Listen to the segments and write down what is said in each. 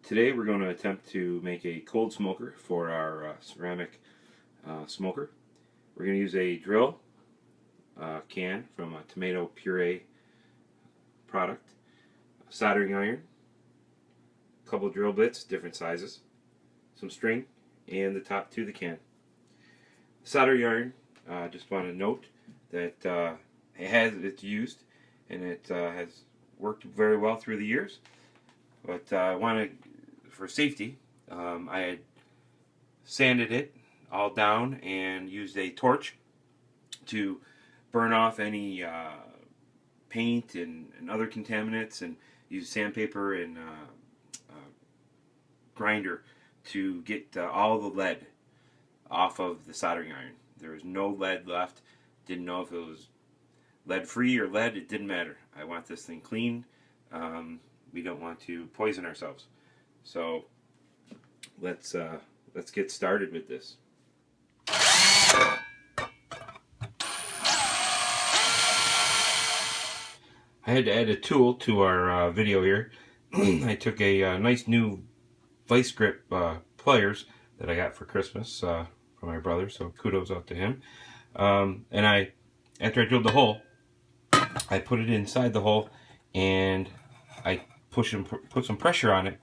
Today we're going to attempt to make a cold smoker for our ceramic smoker. We're going to use a drill can from a tomato puree product, a soldering iron, a couple drill bits, different sizes, some string, and the top to the can. The soldering iron, just want to note that it's used and it has worked very well through the years. But I want to, for safety, I had sanded it all down and used a torch to burn off any paint and other contaminants, and used sandpaper and grinder to get all the lead off of the soldering iron. There was no lead left. Didn't know if it was lead free or lead. It didn't matter. I want this thing clean. We don't want to poison ourselves. So let's get started with this. I had to add a tool to our video here. I took a nice new vice grip pliers that I got for Christmas from my brother, so kudos out to him. And after I drilled the hole, I put it inside the hole and I put some pressure on it,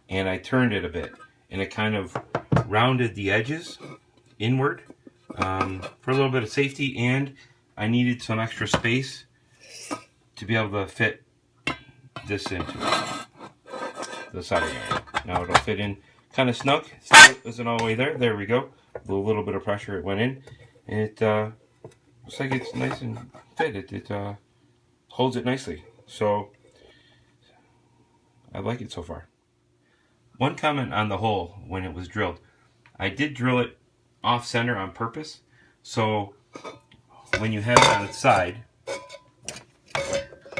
and I turned it a bit, and it kind of rounded the edges inward for a little bit of safety, and I needed some extra space to be able to fit this into the soldering iron. Now it'll fit in kind of snug. Still isn't all the way there. There we go. With a little bit of pressure, it went in, and it looks like it's nice and fit. It holds it nicely. So I like it so far. One comment on the hole when it was drilled. I did drill it off center on purpose, so when you have it on its side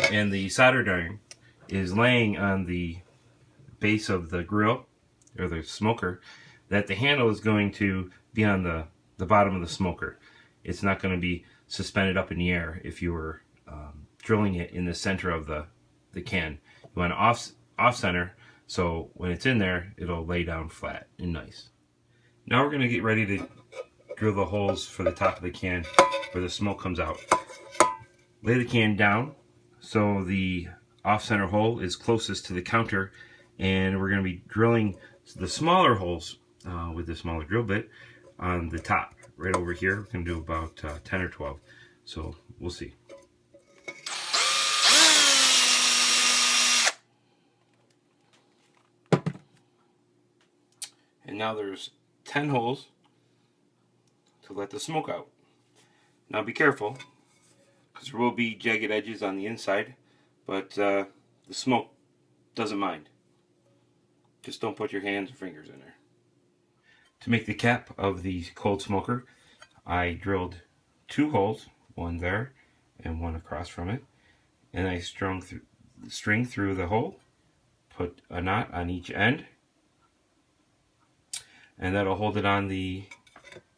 and the soldering iron is laying on the base of the grill or the smoker, that the handle is going to be on the bottom of the smoker. It's not going to be suspended up in the air if you were drilling it in the center of the can. You want to off center, so when it's in there, it'll lay down flat and nice. Now we're going to get ready to drill the holes for the top of the can where the smoke comes out. Lay the can down so the off center hole is closest to the counter, and we're going to be drilling the smaller holes with the smaller drill bit on the top right over here. We're going to do about 10 or 12, so we'll see. And now there's 10 holes to let the smoke out. Now be careful, because there will be jagged edges on the inside, but the smoke doesn't mind. Just don't put your hands or fingers in there. To make the cap of the cold smoker, I drilled 2 holes, one there and one across from it, and I strung the string through the hole, put a knot on each end, and that'll hold it on the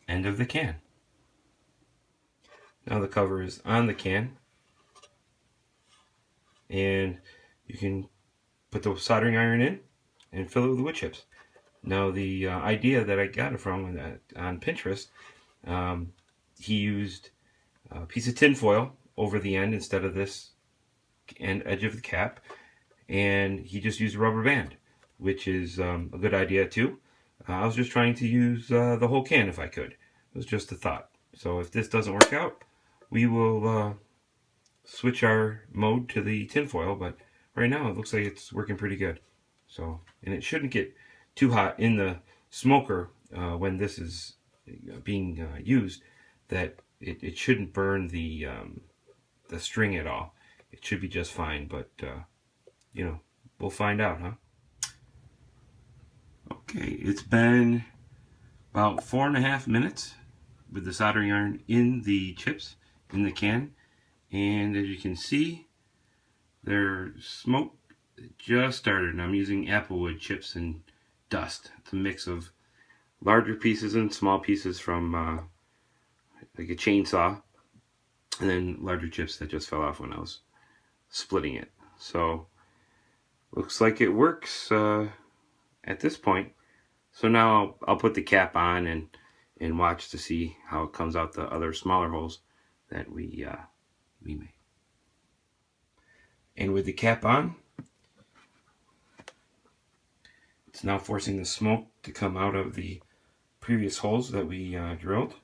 end of the can. Now the cover is on the can, and you can put the soldering iron in and fill it with wood chips. Now the idea that I got it from on Pinterest, he used a piece of tin foil over the end instead of this edge of the cap, and he just used a rubber band, which is a good idea too. I was just trying to use the whole can if I could. It was just a thought. So if this doesn't work out, we will switch our mode to the tin foil, but right now it looks like it's working pretty good. So, and it shouldn't get too hot in the smoker when this is being used, that it shouldn't burn the string at all. It should be just fine, but you know, we'll find out, huh? Okay, it's been about 4.5 minutes with the soldering iron in the chips in the can, and as you can see, there's smoke just started, and I'm using applewood chips and dust. It's a mix of larger pieces and small pieces from like a chainsaw, and then larger chips that just fell off when I was splitting it. So looks like it works at this point. So now I'll put the cap on and watch to see how it comes out the other smaller holes that we made. And with the cap on, it's now forcing the smoke to come out of the previous holes that we drilled.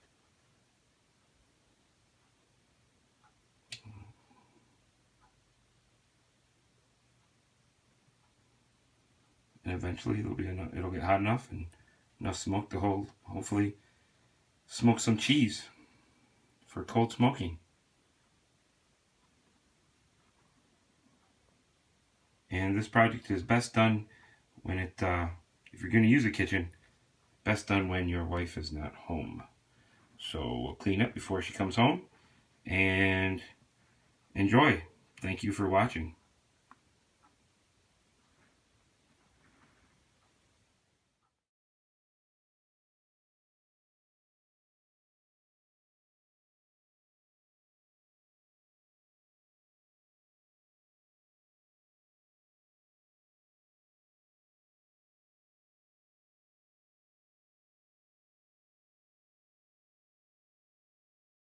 And eventually it'll get hot enough and enough smoke to hopefully smoke some cheese for cold smoking. And this project is best done when if you're going to use a kitchen, best done when your wife is not home. So we'll clean up before she comes home and enjoy. Thank you for watching.